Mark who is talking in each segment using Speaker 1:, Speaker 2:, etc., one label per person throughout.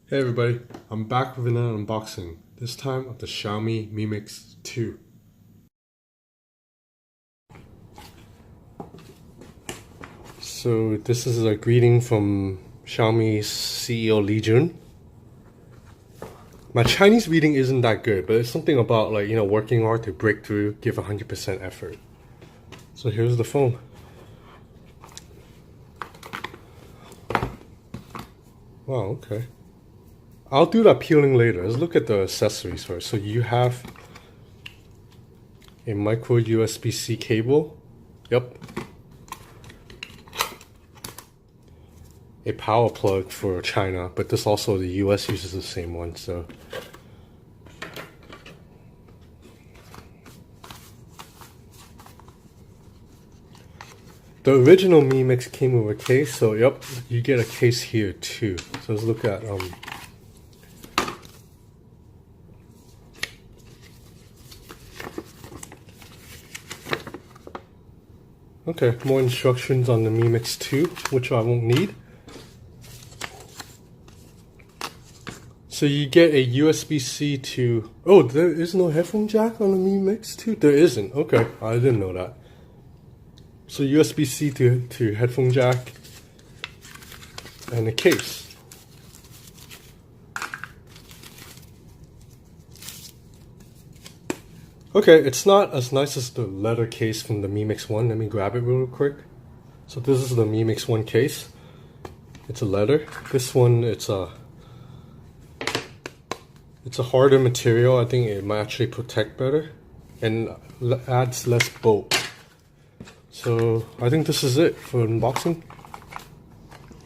Speaker 1: Hey everybody, I'm back with another unboxing, this time of the Xiaomi Mi Mix 2. So this is a greeting from Xiaomi's CEO Li Jun. My Chinese reading isn't that good, but it's something about working hard to break through, give 100% effort. So here's the phone. Wow, okay. I'll do that peeling later. Let's look at the accessories first. So you have a micro USB-C cable. Yep. A power plug for China, but this also the US uses the same one, so the original Mi Mix came with a case, so yep, you get a case here too. So let's look at okay, more instructions on the Mi Mix 2, which I won't need. So you get a USB-C to... Oh, there is no headphone jack on the Mi Mix 2? There isn't. Okay, I didn't know that. So USB-C to headphone jack and a case. Okay, it's not as nice as the leather case from the Mi Mix 1. Let me grab it real quick. So this is the Mi Mix 1 case. It's a leather. This one, it's a harder material. I think it might actually protect better and adds less bulk. So I think this is it for unboxing.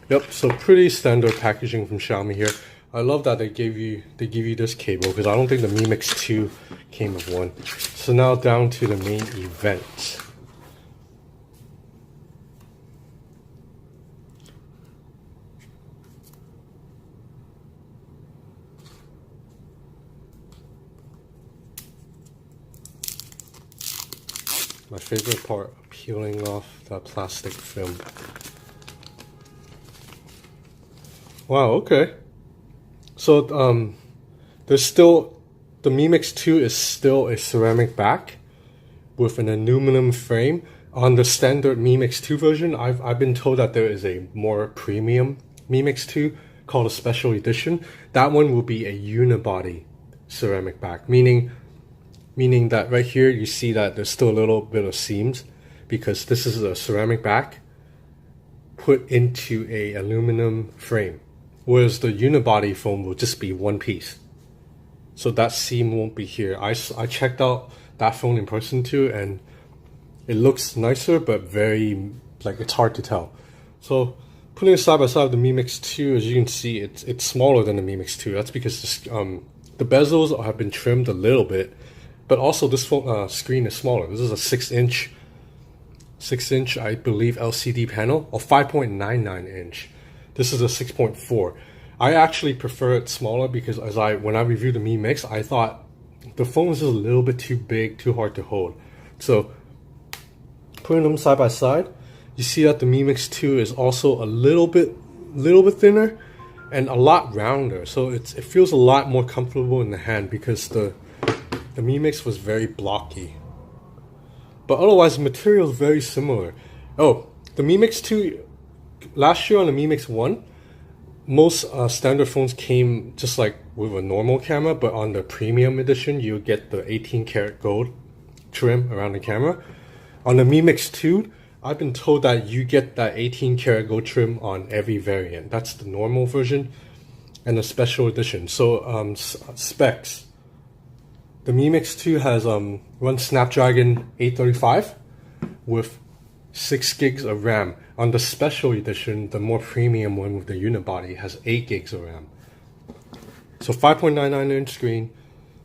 Speaker 1: Yep, so pretty standard packaging from Xiaomi here. I love that they give you this cable because I don't think the Mi Mix 2 came with one. So now down to the main event. My favorite part, peeling off that plastic film. Wow, okay. So there's still, the Mi Mix 2 is still a ceramic back with an aluminum frame. On the standard Mi Mix 2 version, I've been told that there is a more premium Mi Mix 2 called a special edition. That one will be a unibody ceramic back, meaning that right here you see that there's still a little bit of seams because this is a ceramic back put into a aluminum frame, whereas the unibody foam will just be one piece, so that seam won't be here. I checked out that phone in person too, and it looks nicer, but very, like, it's hard to tell. So putting it side by side with the Mi Mix 2, as you can see, it's smaller than the Mi Mix 2. That's because the bezels have been trimmed a little bit. But also this phone, screen is smaller. This is a 6-inch, I believe, LCD panel, or 5.99 inch. This is a 6.4. I actually prefer it smaller because when I reviewed the Mi Mix, I thought the phone was just a little bit too big, too hard to hold. So putting them side by side, you see that the Mi Mix 2 is also a little bit thinner and a lot rounder. So it feels a lot more comfortable in the hand because the Mi Mix was very blocky. But otherwise, the material is very similar. Oh, the Mi Mix 2, last year on the Mi Mix 1, most standard phones came just like with a normal camera, but on the premium edition, you get the 18 karat gold trim around the camera. On the Mi Mix 2, I've been told that you get that 18 karat gold trim on every variant. That's the normal version and the special edition. So specs. The Mi Mix 2 has runs Snapdragon 835 with 6 gigs of RAM. On the special edition, the more premium one with the unibody, has 8 gigs of RAM. So 5.99 inch screen.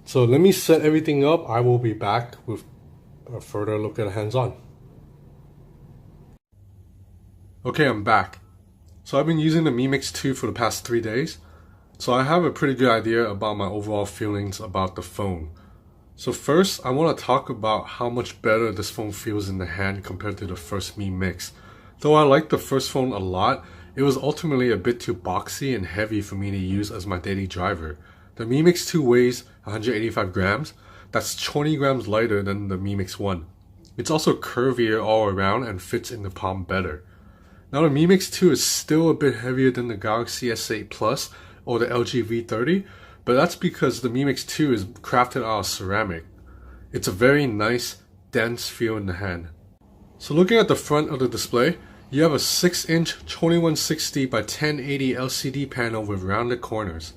Speaker 1: So let me set everything up. I will be back with a further look at hands-on. Okay, I'm back. So I've been using the Mi Mix 2 for the past 3 days. So I have a pretty good idea about my overall feelings about the phone. So first, I want to talk about how much better this phone feels in the hand compared to the first Mi Mix. Though I like the first phone a lot, it was ultimately a bit too boxy and heavy for me to use as my daily driver. The Mi Mix 2 weighs 185 grams. That's 20 grams lighter than the Mi Mix 1. It's also curvier all around and fits in the palm better. Now the Mi Mix 2 is still a bit heavier than the Galaxy S8 Plus or the LG V30, but that's because the Mi Mix 2 is crafted out of ceramic. It's a very nice, dense feel in the hand. So looking at the front of the display, you have a 6-inch 2160 by 1080 LCD panel with rounded corners.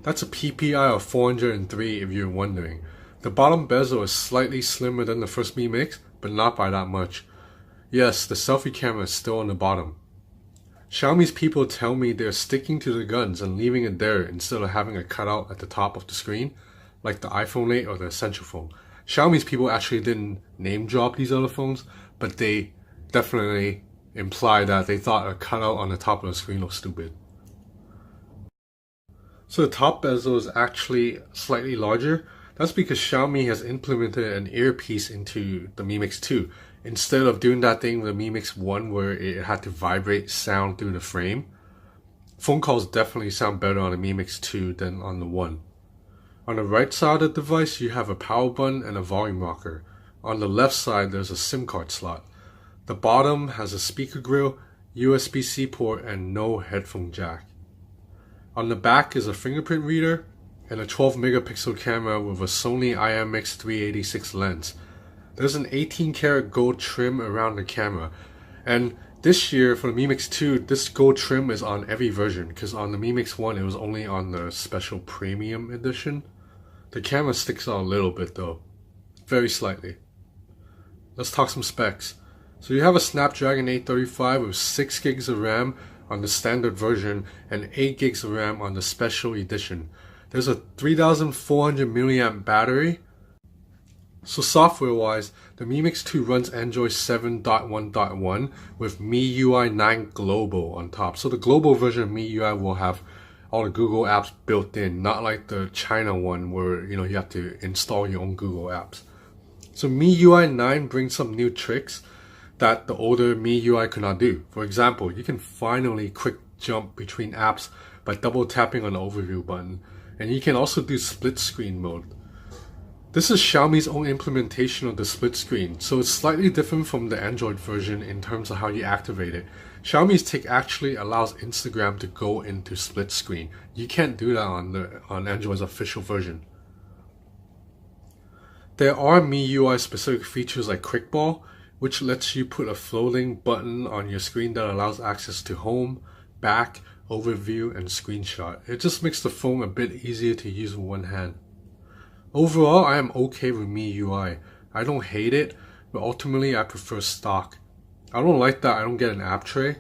Speaker 1: That's a PPI of 403 if you're wondering. The bottom bezel is slightly slimmer than the first Mi Mix, but not by that much. Yes, the selfie camera is still on the bottom. Xiaomi's people tell me they're sticking to the guns and leaving it there instead of having a cutout at the top of the screen, like the iPhone 8 or the Essential phone. Xiaomi's people actually didn't name drop these other phones, but they definitely imply that they thought a cutout on the top of the screen was stupid. So the top bezel is actually slightly larger. That's because Xiaomi has implemented an earpiece into the Mi Mix 2 instead of doing that thing with the Mi Mix 1 where it had to vibrate sound through the frame. Phone calls definitely sound better on the Mi Mix 2 than on the 1. On the right side of the device, you have a power button and a volume rocker. On the left side, there's a SIM card slot. The bottom has a speaker grill, USB-C port, and no headphone jack. On the back is a fingerprint reader and a 12 megapixel camera with a Sony IMX386 lens. There's an 18 karat gold trim around the camera, and this year for the Mi Mix 2, this gold trim is on every version, because on the Mi Mix 1 it was only on the special premium edition. The camera sticks out a little bit though, very slightly. Let's talk some specs. So you have a Snapdragon 835 with 6 gigs of RAM on the standard version and 8 gigs of RAM on the special edition. There's a 3400 milliamp battery. So software wise, the Mi Mix 2 runs Android 7.1.1 with MIUI 9 Global on top. So the global version of MIUI will have all the Google apps built in, not like the China one where you have to install your own Google apps. So MIUI 9 brings some new tricks that the older MIUI could not do. For example, you can finally quick jump between apps by double tapping on the overview button, and you can also do split screen mode. This is Xiaomi's own implementation of the split screen, so it's slightly different from the Android version in terms of how you activate it. Xiaomi's tech actually allows Instagram to go into split screen. You can't do that on Android's official version. There are MIUI specific features like Quick Ball, which lets you put a floating button on your screen that allows access to home, back, overview, and screenshot. It just makes the phone a bit easier to use with one hand. Overall, I am okay with MIUI. I don't hate it, but ultimately I prefer stock. I don't like that I don't get an app tray,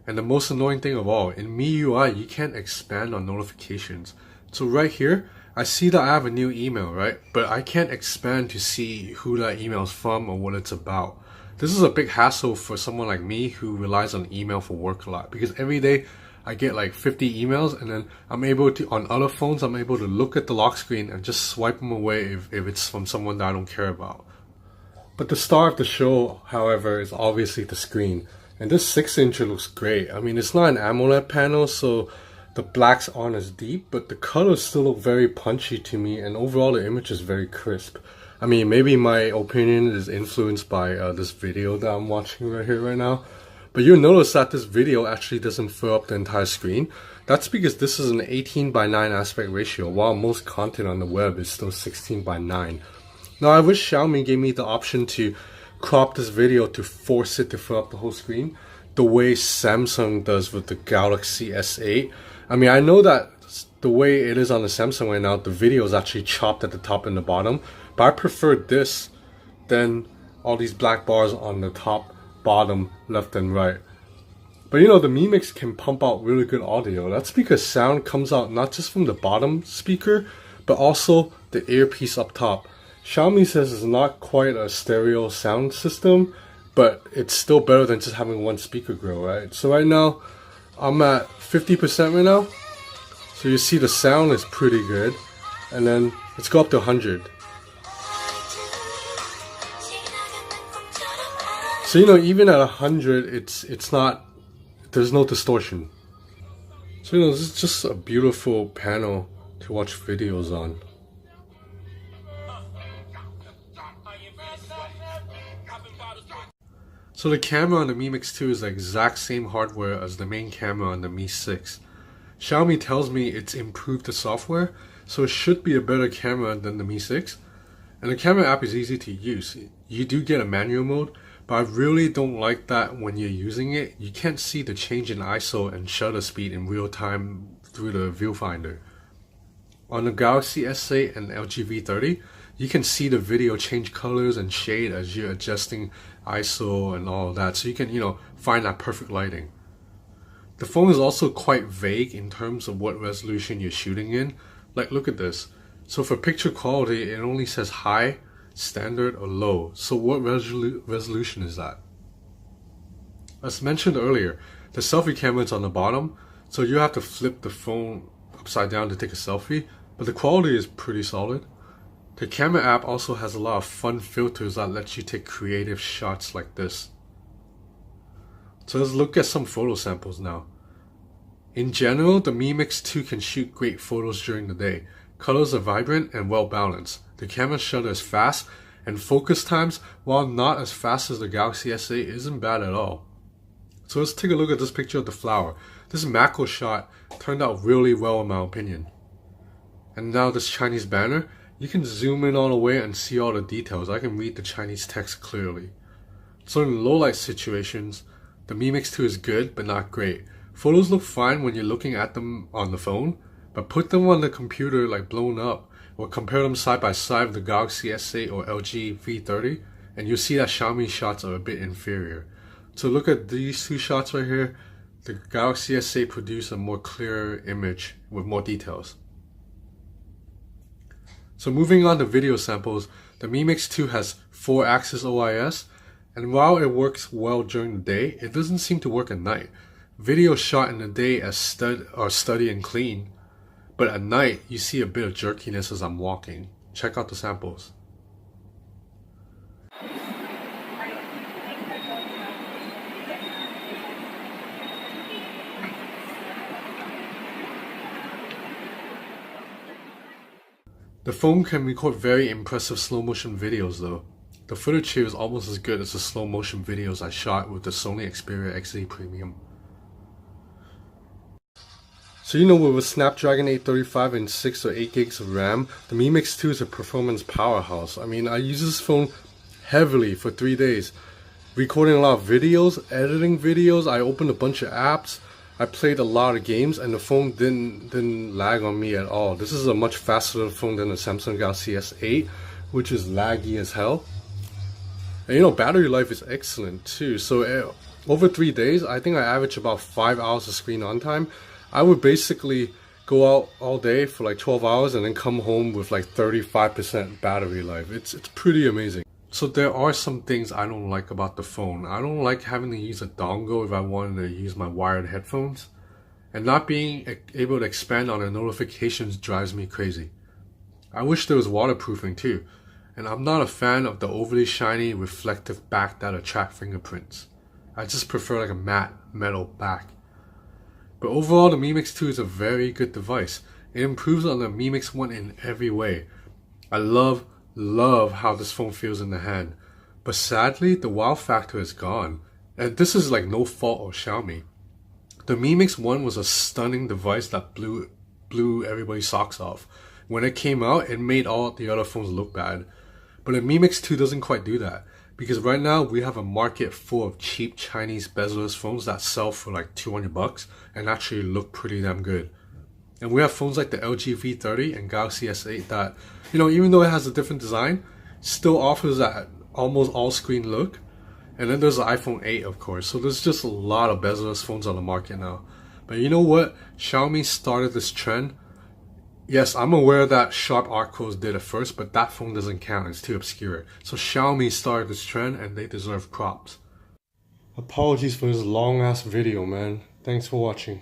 Speaker 1: and the most annoying thing of all, in MIUI you can't expand on notifications. So right here, I see that I have a new email, right? But I can't expand to see who that email is from or what it's about. This is a big hassle for someone like me who relies on email for work a lot, because every day I get like 50 emails, and then I'm able to, on other phones, I'm able to look at the lock screen and just swipe them away if it's from someone that I don't care about. But the star of the show, however, is obviously the screen. And this 6-incher looks great. I mean, it's not an AMOLED panel, so the blacks aren't as deep, but the colors still look very punchy to me, and overall the image is very crisp. I mean, maybe my opinion is influenced by this video that I'm watching right here right now. But you'll notice that this video actually doesn't fill up the entire screen. That's because this is an 18:9 aspect ratio, while most content on the web is still 16:9. Now I wish Xiaomi gave me the option to crop this video to force it to fill up the whole screen, the way Samsung does with the Galaxy S8. I mean, I know that the way it is on the Samsung right now, the video is actually chopped at the top and the bottom, but I prefer this than all these black bars on the top, bottom, left and right. But the Mi Mix can pump out really good audio. That's because sound comes out not just from the bottom speaker, but also the earpiece up top. Xiaomi says it's not quite a stereo sound system, but it's still better than just having one speaker grill, right? So right now, I'm at 50% right now. So you see the sound is pretty good. And then let's go up to 100. So even at 100, it's not, there's no distortion. So this is just a beautiful panel to watch videos on. So the camera on the Mi Mix 2 is the exact same hardware as the main camera on the Mi 6. Xiaomi tells me it's improved the software, so it should be a better camera than the Mi 6. And the camera app is easy to use. You do get a manual mode, but I really don't like that when you're using it. You can't see the change in ISO and shutter speed in real time through the viewfinder. On the Galaxy S8 and LG V30, you can see the video change colors and shade as you're adjusting ISO and all of that, so you can, find that perfect lighting. The phone is also quite vague in terms of what resolution you're shooting in. Like, look at this. So for picture quality, it only says high, standard, or low. So what resolution is that? As mentioned earlier, the selfie camera is on the bottom, so you have to flip the phone upside down to take a selfie, but the quality is pretty solid. The camera app also has a lot of fun filters that lets you take creative shots like this. So let's look at some photo samples now. In general, the Mi Mix 2 can shoot great photos during the day. Colors are vibrant and well balanced. The camera shutter is fast, and focus times, while not as fast as the Galaxy S8, isn't bad at all. So let's take a look at this picture of the flower. This macro shot turned out really well in my opinion. And now this Chinese banner, you can zoom in all the way and see all the details. I can read the Chinese text clearly. So in low light situations, the Mi Mix 2 is good but not great. Photos look fine when you're looking at them on the phone, but put them on the computer like blown up, or compare them side by side with the Galaxy S8 or LG V30, and you'll see that Xiaomi shots are a bit inferior. So look at these two shots right here. The Galaxy S8 produced a more clear image with more details. So moving on to video samples, the Mi Mix 2 has 4-axis OIS, and while it works well during the day, it doesn't seem to work at night. Video shot in the day are steady and clean, but at night you see a bit of jerkiness as I'm walking. Check out the samples. The phone can record very impressive slow motion videos though. The footage here is almost as good as the slow motion videos I shot with the Sony Xperia XZ Premium. So with a Snapdragon 835 and 6 or 8 gigs of RAM, the Mi Mix 2 is a performance powerhouse. I mean, I use this phone heavily for 3 days. Recording a lot of videos, editing videos, I opened a bunch of apps, I played a lot of games, and the phone didn't lag on me at all. This is a much faster phone than the Samsung Galaxy S8, which is laggy as hell. And battery life is excellent too. So over 3 days, I think I average about 5 hours of screen on time. I would basically go out all day for like 12 hours and then come home with like 35% battery life. It's pretty amazing. So there are some things I don't like about the phone. I don't like having to use a dongle if I wanted to use my wired headphones. And not being able to expand on the notifications drives me crazy. I wish there was waterproofing too. And I'm not a fan of the overly shiny reflective back that attract fingerprints. I just prefer like a matte metal back. But overall, the Mi Mix 2 is a very good device. It improves on the Mi Mix 1 in every way. I love how this phone feels in the hand. But sadly, the wow factor is gone. And this is like no fault of Xiaomi. The Mi Mix 1 was a stunning device that blew everybody's socks off. When it came out, it made all the other phones look bad. But the Mi Mix 2 doesn't quite do that. Because right now, we have a market full of cheap Chinese bezel-less phones that sell for like $200 and actually look pretty damn good. And we have phones like the LG V30 and Galaxy S8 that, even though it has a different design, still offers that almost all-screen look. And then there's the iPhone 8, of course. So there's just a lot of bezel-less phones on the market now. But you know what? Xiaomi started this trend. Yes, I'm aware that Sharp Arcos did it first, but that phone doesn't count. It's too obscure. So Xiaomi started this trend and they deserve props. Apologies for this long-ass video, man. Thanks for watching.